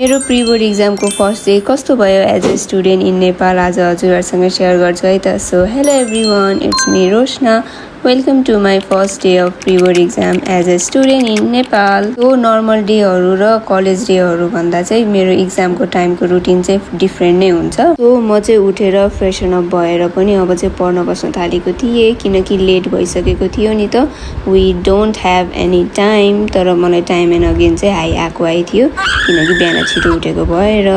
मेरो pre board एक्जामको first day कस्तो भयो as a student in Nepal आज हजुरहरूसँग सेयर गर्छु है त। So hello everyone, it's me Roshna. Welcome to my first day of pre board exam as a student in Nepal. यो नर्मल डेहरू र कलेज डेहरू भन्दा चाहिँ मेरो एक्जामको टाइमको रुटिन चाहिँ डिफ्रेन्ट नै हुन्छ। सो म चाहिँ उठेर फ्रेसन अप भएर पनि अब चाहिँ पढ्न बस्न थालेको थिएँ किनकि लेट भइसकेको थियो नि त। We don't have any time, तर मलाई टाइम एन्ड अगेन चाहिँ हाई आएको थियो किनकि बिहान छिटो उठेको भएर।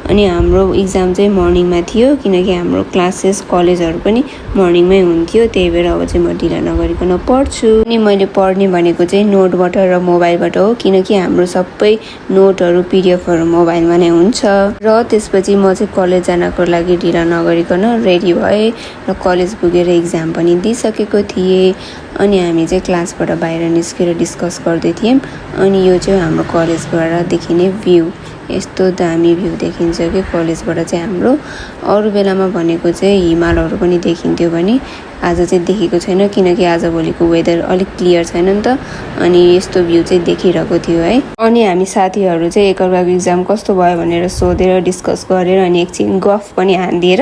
अनि हाम्रो एक्जाम चाहिँ मर्निङमा थियो किनकि हाम्रो क्लासेस कलेजहरू पनि मर्निङमै हुन्थ्यो, त्यही भएर अब चाहिँ म ढिला नगरिकन पढ्छु। अनि मैले पढ्ने भनेको चाहिँ नोटबाट र मोबाइलबाट हो किनकि हाम्रो सबै नोटहरू पिडिएफहरू मोबाइलमा नै हुन्छ। र त्यसपछि म चाहिँ कलेज जानको लागि ढिला नगरिकन रेडी भएँ र कलेज पुगेर एक्जाम पनि दिइसकेको थिएँ। अनि हामी चाहिँ क्लासबाट बाहिर निस्केर डिस्कस गर्दै थियौँ। अनि यो चाहिँ हाम्रो कलेजबाट देखिने भ्यू, यस्तो दामी भ्यू देखिन्छ कि कलेजबाट चाहिँ हाम्रो। अरू बेलामा भनेको चाहिँ हिमालहरू पनि देखिन्थ्यो भने आज चाहिँ देखेको छैन किनकि आजभोलिको वेदर अलिक क्लियर छैन नि त। अनि यस्तो भ्यू चाहिँ देखिरहेको थियो है। अनि हामी साथीहरू चाहिँ एकअर्काको एक्जाम कस्तो भयो भनेर सोधेर डिस्कस गरेर अनि एकछिन गफ पनि हानिदिएर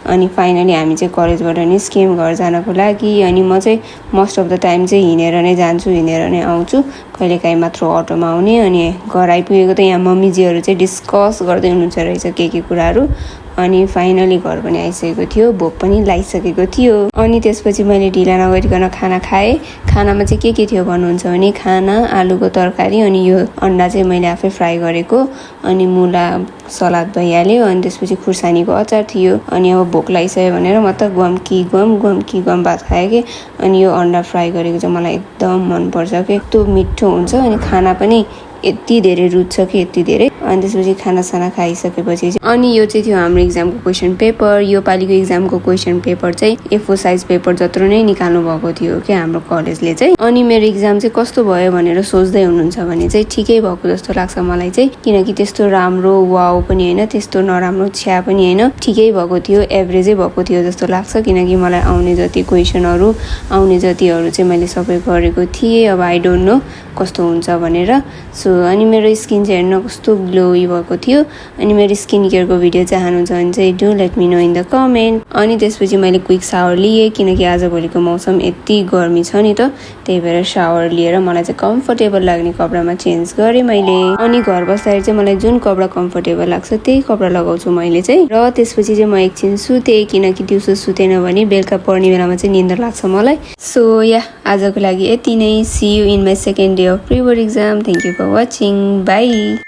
अनि फाइनली हामी चाहिँ कलेजबाट निस्क्यौँ घर जानको लागि। अनि म चाहिँ मोस्ट अफ द टाइम चाहिँ हिँडेर नै जान्छु, हिँडेर नै आउँछु, कहिलेकाहीँ मात्र अटोमा आउने। अनि घर आइपुगेको त यहाँ मम्मीजीहरू चाहिँ डिस्कस गर्दै हुनुहुन्छ रहेछ के कुराहरू। अनि फाइनली घर पनि आइसकेको थियो, भोक पनि लागिसकेको थियो। अनि त्यसपछि मैले ढिला नगरिकन खाना खाएँ। खानामा चाहिँ के थियो भन्नुहुन्छ भने खाना आलुको तरकारी अनि यो अन्डा चाहिँ मैले आफै फ्राई गरेको, अनि मुला सलाद भइहाल्यो। अनि त्यसपछि खुर्सानीको अचार थियो। अनि अब भोक लागिसक्यो भनेर म त गम कि गम भात खाएँ कि। अनि यो अन्डा फ्राई गरेको चाहिँ मलाई एकदम मनपर्छ कि, यस्तो मिठो हुन्छ अनि खाना पनि यति धेरै रुच्छ कि यति धेरै। अनि त्यसपछि खानासाना खाइसकेपछि अनि यो चाहिँ थियो हाम्रो एक्जामको क्वेसन पेपर। यो पालिको एक्जामको क्वेसन पेपर चाहिँ A4 साइज पेपर जत्रो नै निकाल्नु भएको थियो कि हाम्रो कलेजले चाहिँ। अनि मेरो एक्जाम चाहिँ कस्तो भयो भनेर सोच्दै हुनुहुन्छ भने चाहिँ ठिकै भएको जस्तो लाग्छ मलाई चाहिँ, किनकि त्यस्तो राम्रो वाउ पनि होइन, त्यस्तो नराम्रो छ्या पनि होइन, ठिकै भएको थियो, एभरेजै भएको थियो जस्तो लाग्छ। किनकि मलाई आउने जति क्वेसनहरू आउने जतिहरू चाहिँ मैले सबै गरेको थिएँ। अब आई डोन्ट नो कस्तो हुन्छ भनेर। सो अनि मेरो स्किन चाहिँ हेर्न कस्तो ग्लोई भएको थियो। अनि मेरो स्किन केयरको भिडियो चाहनुहुन्छ भने चाहिँ do let me know in the comment. अनि त्यसपछि मैले क्विक सावर लिएँ किनकि आजभोलिको मौसम यति गर्मी छ नि त, त्यही भएर सावर लिएर मलाई चाहिँ कम्फर्टेबल लाग्ने कपडामा चेन्ज गरेँ मैले। अनि घर बस्दाखेरि चाहिँ मलाई जुन कपडा कम्फर्टेबल लाग्छ त्यही कपडा लगाउँछु मैले चाहिँ। र त्यसपछि चाहिँ म एकछिन सुतेँ किनकि दिउँसो सुतेन भने बेलुका पढ्ने बेलामा चाहिँ निन्द्रा लाग्छ मलाई। सो या आजको लागि यति नै। See you in my second day of pre board exam. Thank you for watching. By.